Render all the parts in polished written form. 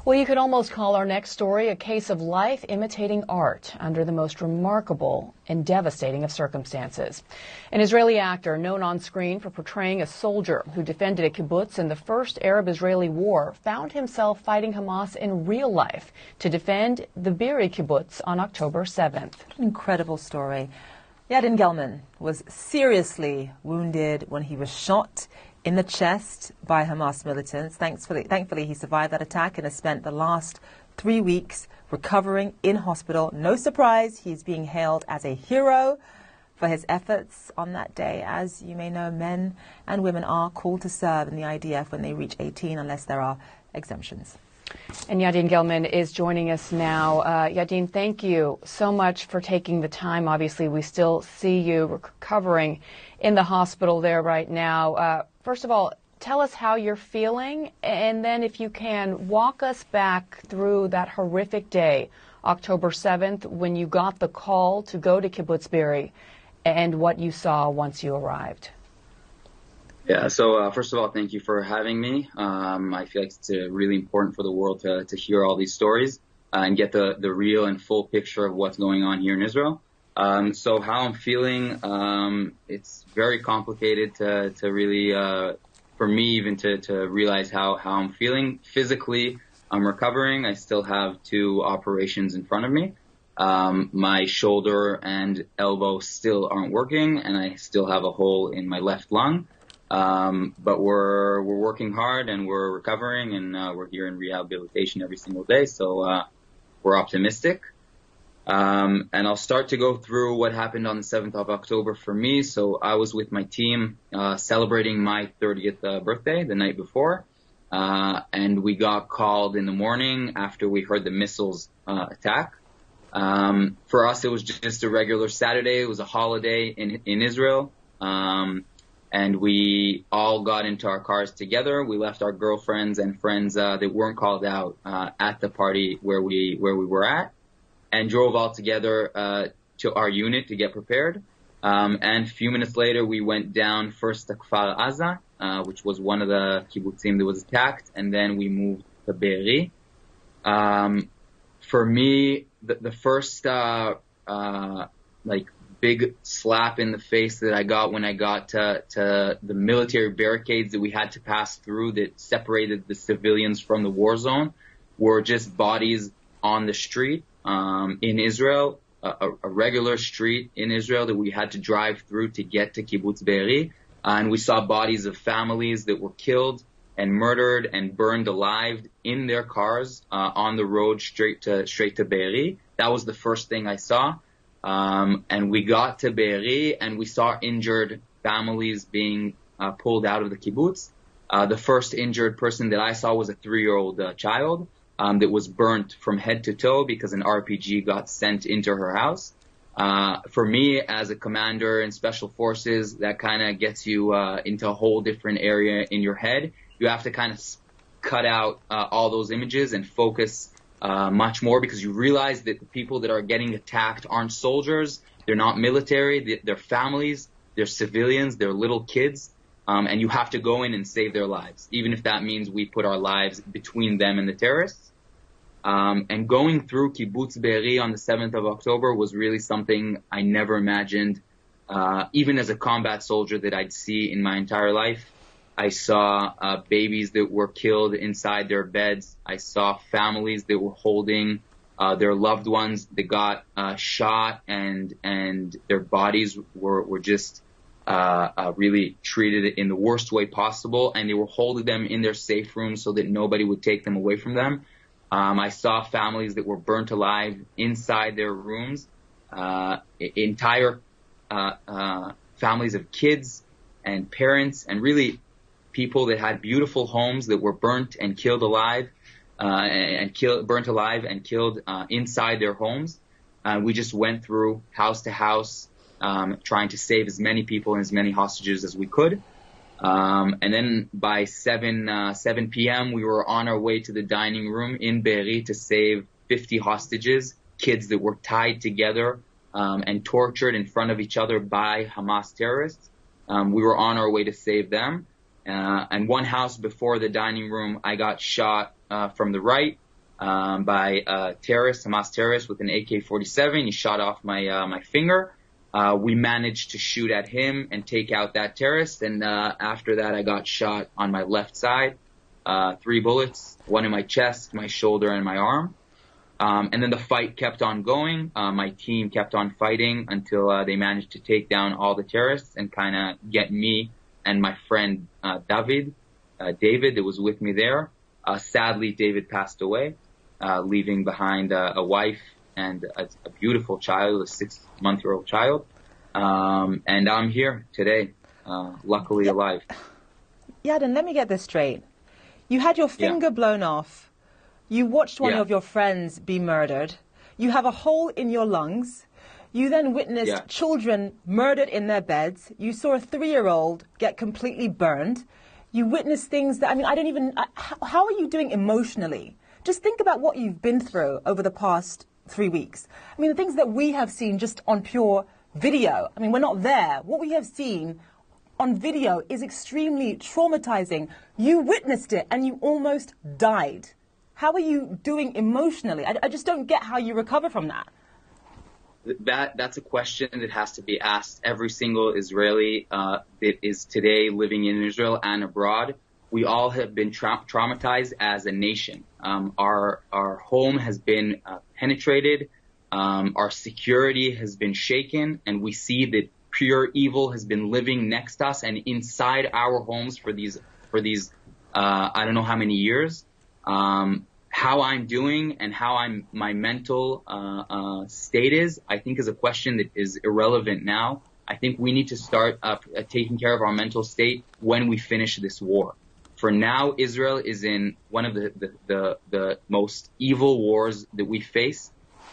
Well, you could almost call our next story a case of life imitating art under the most remarkable and devastating of circumstances. An Israeli actor known on screen for portraying a soldier who defended a kibbutz in the first Arab-Israeli war found himself fighting Hamas in real life to defend the Be'eri kibbutz on October 7th. Incredible story. Yadin Gelman was seriously wounded when he was shot in the chest by Hamas militants. Thankfully, he survived that attack and has spent the last 3 weeks recovering in hospital. No surprise, he's being hailed as a hero for his efforts on that day. As you may know, men and women are called to serve in the IDF when they reach 18, unless there are exemptions. And Yadin Gelman is joining us now. Yadin, thank you so much for taking the time. Obviously, we still see you recovering in the hospital there right now. First of all, tell us how you're feeling, and then if you can, walk us back through that horrific day, October 7th, when you got the call to go to Kibbutz Be'eri and what you saw once you arrived. Yeah, so first of all, thank you for having me. I feel like it's really important for the world to hear all these stories and get the real and full picture of what's going on here in Israel. So how I'm feeling, it's very complicated to really, for me even to realize how I'm feeling. Physically, I'm recovering. I still have 2 operations in front of me. My shoulder and elbow still aren't working, and I still have a hole in my left lung. But we're working hard and we're recovering, and we're here in rehabilitation every single day. So we're optimistic. And I'll start to go through what happened on the 7th of October for me. So I was with my team celebrating my 30th birthday the night before. And we got called in the morning after we heard the missiles attack. For us, it was just a regular Saturday. It was a holiday in Israel. And we all got into our cars together. We left our girlfriends and friends that weren't called out at the party where we were at, and drove all together to our unit to get prepared. And a few minutes later, we went down first to Kfar Aza, which was one of the kibbutzim that was attacked, and then we moved to Be'eri. For me, the first big slap in the face that I got when I got to the military barricades that we had to pass through that separated the civilians from the war zone were just bodies on the street in Israel, a regular street in Israel that we had to drive through to get to Kibbutz Be'eri. And we saw bodies of families that were killed and murdered and burned alive in their cars on the road straight to Be'eri. That was the first thing I saw. And we got to Be'eri and we saw injured families being pulled out of the kibbutz. The first injured person that I saw was a 3-year-old child that was burnt from head to toe because an RPG got sent into her house. For me, as a commander in special forces, that kind of gets you into a whole different area in your head. You have to kind of cut out all those images and focus much more, because you realize that the people that are getting attacked aren't soldiers, they're not military, they're families, they're civilians, they're little kids, and you have to go in and save their lives, even if that means we put our lives between them and the terrorists. And going through Kibbutz Be'eri on the 7th of October was really something I never imagined, even as a combat soldier, that I'd see in my entire life. I saw babies that were killed inside their beds. I saw families that were holding their loved ones that got shot, and their bodies were just really treated in the worst way possible, and they were holding them in their safe rooms so that nobody would take them away from them. I saw families that were burnt alive inside their rooms, entire families of kids and parents, and really people that had beautiful homes that were burnt and killed alive, burnt alive and killed inside their homes. We just went through house to house, trying to save as many people and as many hostages as we could. And then by 7 p.m., we were on our way to the dining room in Be'eri to save 50 hostages, kids that were tied together and tortured in front of each other by Hamas terrorists. We were on our way to save them. And one house before the dining room, I got shot from the right, by a terrorist, Hamas terrorist, with an AK-47. He shot off my finger. We managed to shoot at him and take out that terrorist. And after that, I got shot on my left side, 3 bullets, 1 in my chest, my shoulder, and my arm. And then the fight kept on going. My team kept on fighting until they managed to take down all the terrorists and kind of get me and my friend David that was with me there. Sadly, David passed away, leaving behind a wife and a beautiful child, a 6-month-old child. And I'm here today, luckily alive. Yadin, let me get this straight. You had your finger blown off. You watched one of your friends be murdered. You have a hole in your lungs. You then witnessed children murdered in their beds. You saw a 3-year-old get completely burned. You witnessed things that, I mean, I don't even, how are you doing emotionally? Just think about what you've been through over the past 3 weeks. I mean, the things that we have seen just on pure video. I mean, we're not there. What we have seen on video is extremely traumatizing. You witnessed it and you almost died. How are you doing emotionally? I just don't get how you recover from that. That's a question that has to be asked every single Israeli that is today living in Israel and abroad. We all have been traumatized as a nation. Our home has been penetrated. Our security has been shaken, and we see that pure evil has been living next to us and inside our homes for these I don't know how many years. How I'm doing and how my mental state is, I think, is a question that is irrelevant now. I think we need to start taking care of our mental state when we finish this war. For now, Israel is in one of the most evil wars that we face,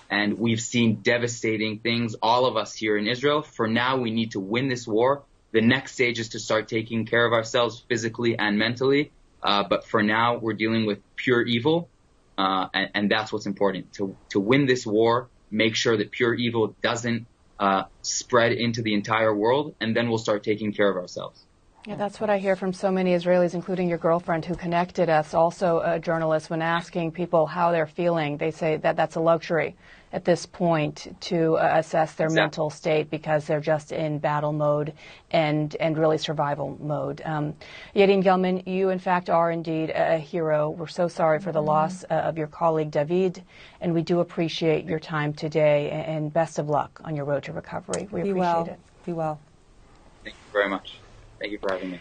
and we've seen devastating things, all of us here in Israel. For now, we need to win this war. The next stage is to start taking care of ourselves physically and mentally. But for now, we're dealing with pure evil. And that's what's important. To win this war, make sure that pure evil doesn't spread into the entire world, and then we'll start taking care of ourselves. Yeah, that's what I hear from so many Israelis, including your girlfriend who connected us, also a journalist. When asking people how they're feeling, they say that that's a luxury at this point to assess their mental state because they're just in battle mode and really survival mode. Yadin Gelman, you in fact are indeed a hero. We're so sorry for the loss of your colleague David, and we do appreciate your time today, and best of luck on your road to recovery. We appreciate it. Be well. Thank you very much. Thank you for having me.